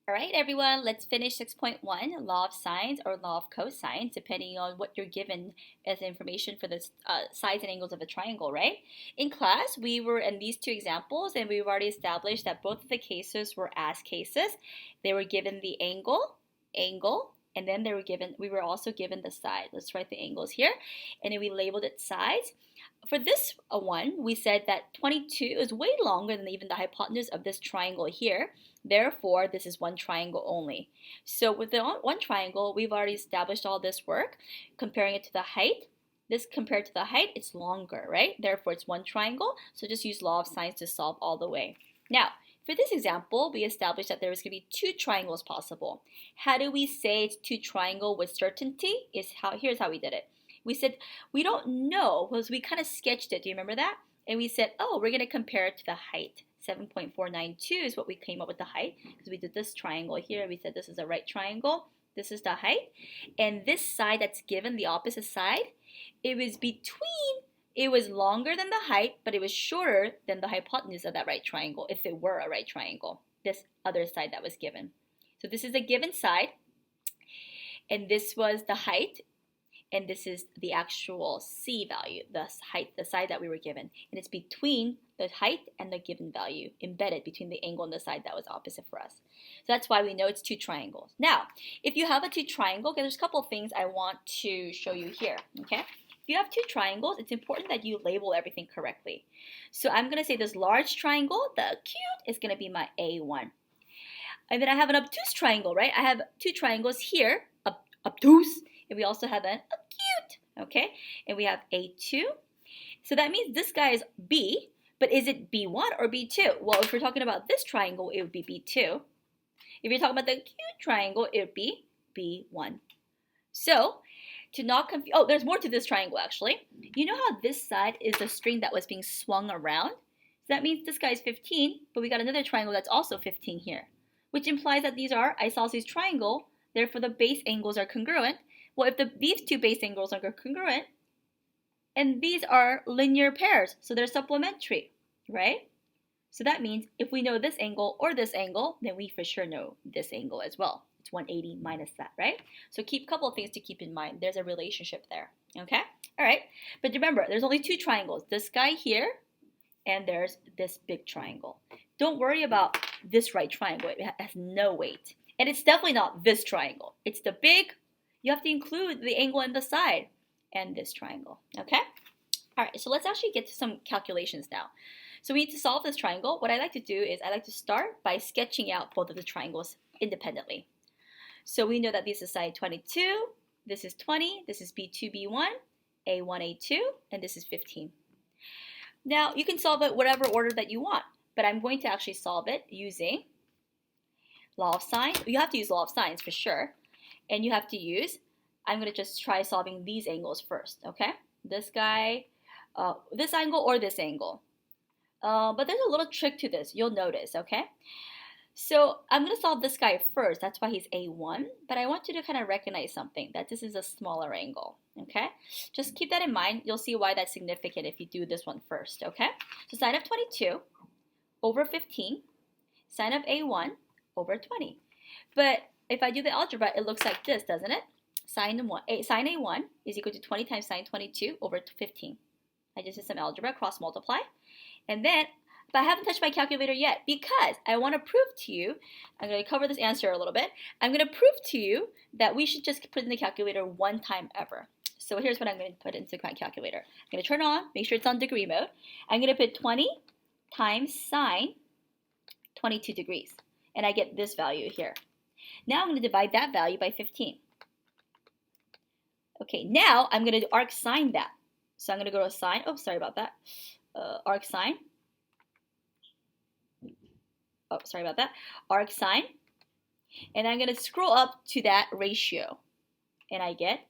All right, everyone, let's finish 6.1, Law of Sines or Law of Cosines, depending on what you're given as information for the sides and angles of a triangle, right? In class, we were in these two examples, and we've already established that both of the cases were as cases. They were given the angle, and then we were also given the side. Let's write the angles here, and then we labeled it sides. For this one, we said that 22 is way longer than even the hypotenuse of this triangle here. Therefore, this is one triangle only. So with the one triangle, we've already established all this work, comparing it to the height. This compared to the height, it's longer, right? Therefore, it's one triangle. So just use Law of Sines to solve all the way. Now, for this example, we established that there is going to be two triangles possible. How do we say it's two triangles with certainty? Here's how we did it. We said we don't know because we kind of sketched it. Do you remember that? And we said, oh, we're going to compare it to the height. 7.492 is what we came up with the height because we did this triangle here. We said this is a right triangle. This is the height. And this side that's given, the opposite side, it was longer than the height, but it was shorter than the hypotenuse of that right triangle if it were a right triangle, this other side that was given. So this is a given side, and this was the height. And this is the actual C value, the height, the side that we were given. And it's between the height and the given value, embedded between the angle and the side that was opposite for us. So that's why we know it's two triangles. Now, if you have a two triangle, okay, there's a couple of things I want to show you here, okay? If you have two triangles, it's important that you label everything correctly. So I'm going to say this large triangle, the acute, is going to be my A1. And then I have an obtuse triangle, right? I have two triangles here, obtuse, and we also have an acute, okay? And we have A2. So that means this guy is B, but is it B1 or B2? Well, if we're talking about this triangle, it would be B2. If you're talking about the acute triangle, it would be B1. So, to not confuse, oh, there's more to this triangle actually. You know how this side is the string that was being swung around? So that means this guy is 15, but we got another triangle that's also 15 here, which implies that these are isosceles triangle, therefore the base angles are congruent. Well, if these two base angles are congruent, and these are linear pairs, so they're supplementary, right? So that means if we know this angle or this angle, then we for sure know this angle as well. It's 180 minus that, right? So keep a couple of things to keep in mind. There's a relationship there, okay? All right, but remember, there's only two triangles. This guy here, and there's this big triangle. Don't worry about this right triangle. It has no weight. And it's definitely not this triangle. It's the big. You have to include the angle and the side and this triangle, okay? All right, so let's actually get to some calculations now. So we need to solve this triangle. What I like to do is I like to start by sketching out both of the triangles independently. So we know that this is side 22, this is 20, this is B2, B1, A1, A2, and this is 15. Now, you can solve it whatever order that you want, but I'm going to actually solve it using Law of Sine. You have to use Law of Sines for sure. And you have to use, I'm going to just try solving these angles first, okay? This guy, this angle or this angle. But there's a little trick to this, you'll notice, okay? So I'm going to solve this guy first, that's why he's A1. But I want you to kind of recognize something, that this is a smaller angle, okay? Just keep that in mind, you'll see why that's significant if you do this one first, okay? So sine of 22 over 15, sine of A1 over 20. But if I do the algebra, it looks like this, doesn't it? Sine A1 is equal to 20 times sine 22 over 15. I just did some algebra, cross multiply. And then, but I haven't touched my calculator yet because I want to prove to you, I'm going to cover this answer a little bit. I'm going to prove to you that we should just put in the calculator one time ever. So here's what I'm going to put into my calculator. I'm going to turn on, make sure it's on degree mode. I'm going to put 20 times sine 22 degrees. And I get this value here. Now I'm going to divide that value by 15. Okay, now I'm going to arc sine that. So I'm going to go to sine. Oh, sorry about that. Arc sine. Oh, sorry about that. Arc sine. And I'm going to scroll up to that ratio. And I get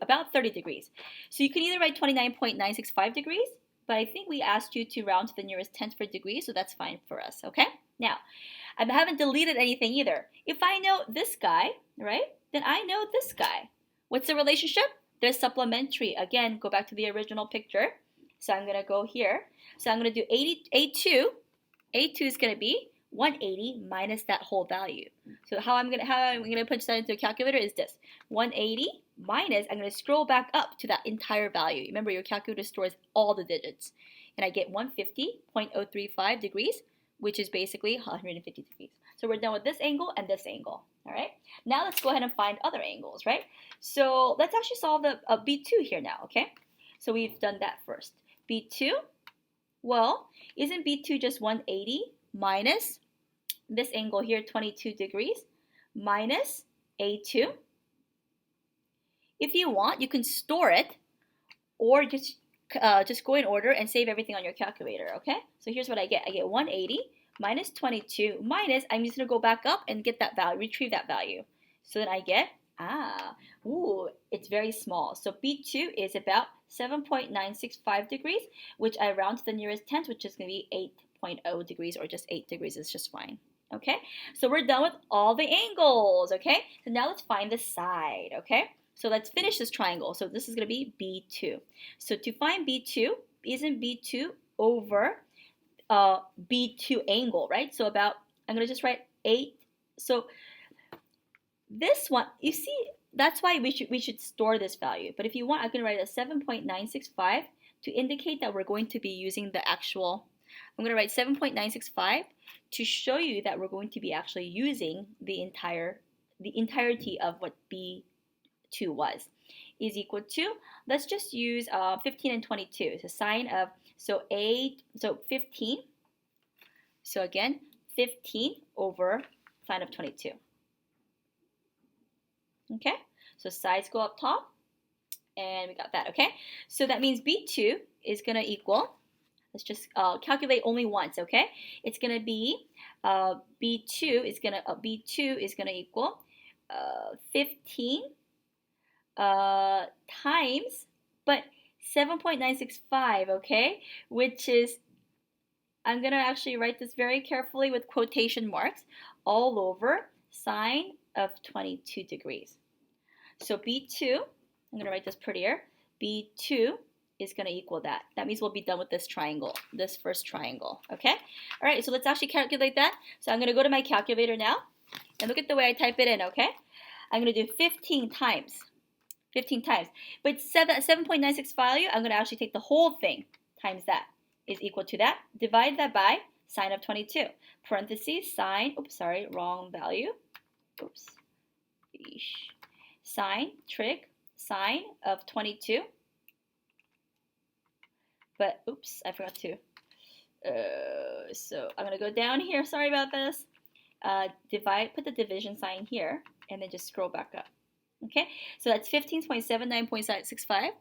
about 30 degrees. So you can either write 29.965 degrees, but I think we asked you to round to the nearest tenth per degree, so that's fine for us, okay? Now, I haven't deleted anything either. If I know this guy, right, then I know this guy. What's the relationship? They're supplementary. Again, go back to the original picture. So I'm going to go here. So I'm going to do A2. A2 is going to be 180 minus that whole value. So how I'm gonna punch that into a calculator is this: 180 minus, I'm gonna scroll back up to that entire value. Remember, your calculator stores all the digits, and I get 150.035 degrees, which is basically 150 degrees. So we're done with this angle and this angle. All right. Now let's go ahead and find other angles, right? So let's actually solve the B2 here now. Okay. So we've done that first. B2. Well, isn't B2 just 180 minus this angle here, 22 degrees, minus A2? If you want, you can store it, or just go in order and save everything on your calculator, okay? So here's what I get. I get 180 minus 22 minus, I'm just going to go back up and get that value, retrieve that value. So then I get, it's very small. So B2 is about 7.965 degrees, which I round to the nearest tenth, which is going to be 8.0 degrees, or just 8 degrees is just fine. Okay, so we're done with all the angles, okay? So now let's find the side, okay? So let's finish this triangle. So this is going to be B2. So to find B2, isn't B2 over B2 angle, right? So about, I'm going to just write 8. So this one, you see, that's why we should store this value. But if you want, I'm going to write a 7.965 to indicate that we're going to be using the actual, I'm going to write 7.965 to show you that we're going to be actually using the entirety of what B2 was, is equal to, let's just use 15 and 22. It's a sine of, so 15. So again, 15 over sine of 22. Okay, so sides go up top, and we got that, okay? So that means B2 is going to equal, let's just calculate only once, okay? It's going to be B2 is going to equal 15 times, but 7.965, okay? Which is, I'm going to actually write this very carefully with quotation marks, all over sine of 22 degrees. So B2, I'm going to write this prettier, B2 is going to equal that. That means we'll be done with this triangle, this first triangle, okay? All right, so let's actually calculate that. So I'm going to go to my calculator now, and look at the way I type it in, okay? I'm going to do 15 times. But 7.96 value, I'm going to actually take the whole thing times that is equal to that. Divide that by sine of 22. Parentheses, sine, oops, sorry, wrong value. Oops. Sine, sine of 22. But, oops, I forgot to. So I'm going to go down here. Sorry about this. Put the division sign here, and then just scroll back up. Okay, so that's 15.79.65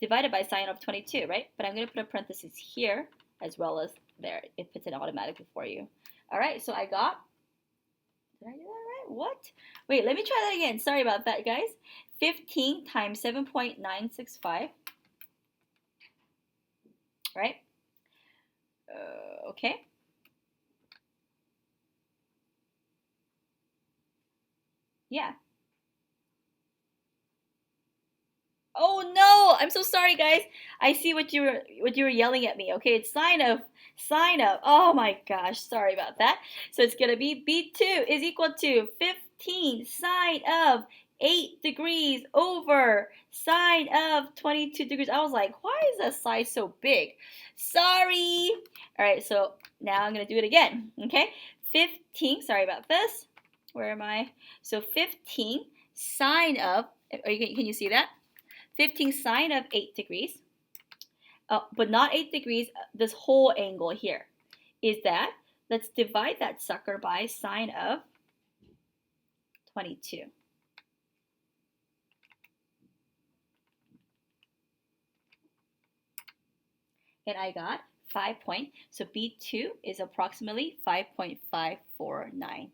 divided by sine of 22, right? But I'm going to put a parenthesis here as well as there. It puts it automatically for you. All right, so I got, did I do that right? What? Wait, let me try that again. Sorry about that, guys. 15 times 7.965, right? Okay. Yeah. Oh no! I'm so sorry, guys. I see what you were yelling at me. Okay, it's sine of. Oh my gosh, sorry about that. So it's gonna be B2 is equal to 15 sine of 8 degrees over sine of 22 degrees. I was like, why is that side so big? Sorry. All right, so now I'm gonna do it again. Okay, 15. Sorry about this. Where am I? So 15 sine of. Can you see that? 15 sine of 8 degrees, but not 8 degrees, this whole angle here is that. Let's divide that sucker by sine of 22. And I got 5 point, so B2 is approximately 5.549.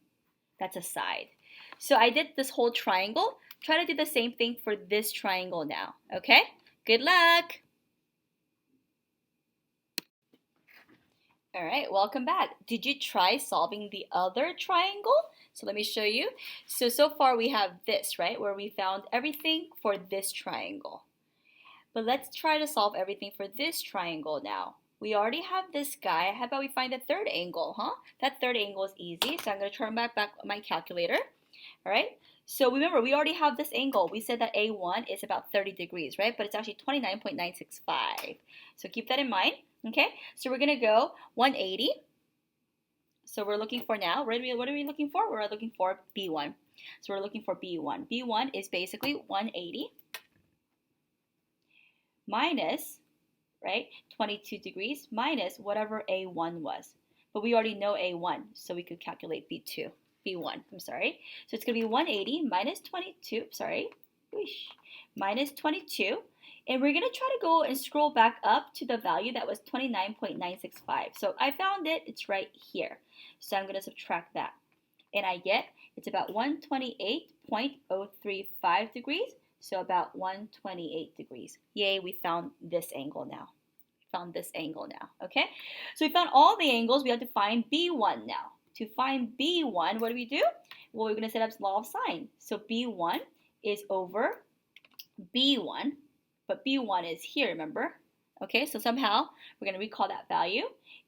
That's a side. So I did this whole triangle. Try to do the same thing for this triangle now, okay? Good luck! All right, welcome back. Did you try solving the other triangle? So let me show you. So far we have this, right, where we found everything for this triangle. But let's try to solve everything for this triangle now. We already have this guy. How about we find the third angle, huh? That third angle is easy. So I'm going to turn back my calculator. All right. So remember, we already have this angle. We said that A1 is about 30 degrees, right? But it's actually 29.965. So keep that in mind. Okay. So we're going to go 180. So we're looking for now, what are we looking for? We're looking for B1. So we're looking for B1. B1 is basically 180 minus, right, 22 degrees minus whatever A1 was. But we already know A1, so we could calculate B1, I'm sorry. So it's going to be 180 minus 22, minus 22. And we're going to try to go and scroll back up to the value that was 29.965. So I found it. It's right here. So I'm going to subtract that. And I get it's about 128.035 degrees. So about 128 degrees. Yay, we found this angle now. Okay? So we found all the angles. We have to find B1 now. To find B1, what do? Well, we're going to set up Law of Sine. So B1 is over B1. But B1 is here, remember? Okay, so somehow we're going to recall that value.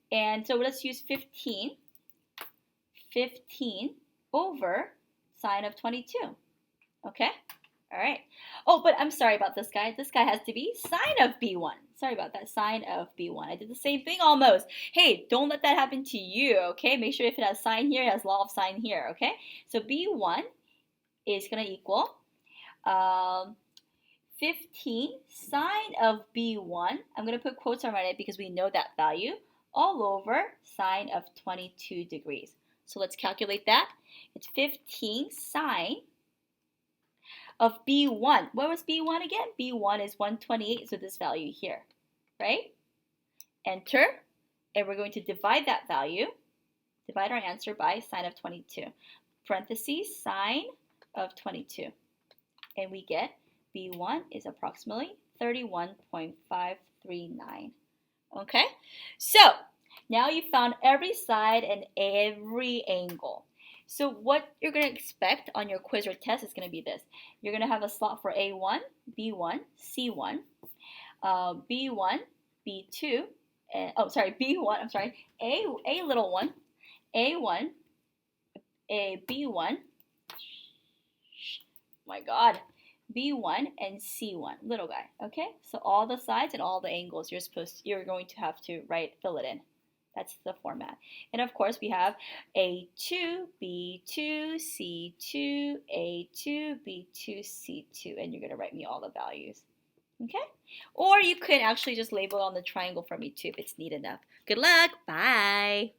And so let's use 15 over sine of 22. Okay? All right. Oh, but I'm sorry about this guy. This guy has to be sine of B1. Sorry about that, sine of B1. I did the same thing almost. Hey, don't let that happen to you, okay? Make sure if it has sine here, it has Law of Sine here, okay? So B1 is going to equal 15 sine of B1. I'm going to put quotes around it because we know that value, all over sine of 22 degrees. So let's calculate that. It's 15 sine of B1. What was B1 again? B1 is 128, so this value here, right? Enter, and we're going to divide that value, divide our answer by sine of 22, parentheses sine of 22, and we get B1 is approximately 31.539. Okay, so now you found every side and every angle. So what you're going to expect on your quiz or test is going to be this. You're going to have a slot for A1, B1, C1, B1, B2, B1, I'm sorry, A little one, A1, A B1, my God, B1 and C1, little guy, okay? So all the sides and all the angles you're going to have to fill it in. That's the format. And of course we have A2, B2, C2, A2, B2, C2, and you're going to write me all the values. Okay? Or you could actually just label on the triangle for me too if it's neat enough. Good luck. Bye.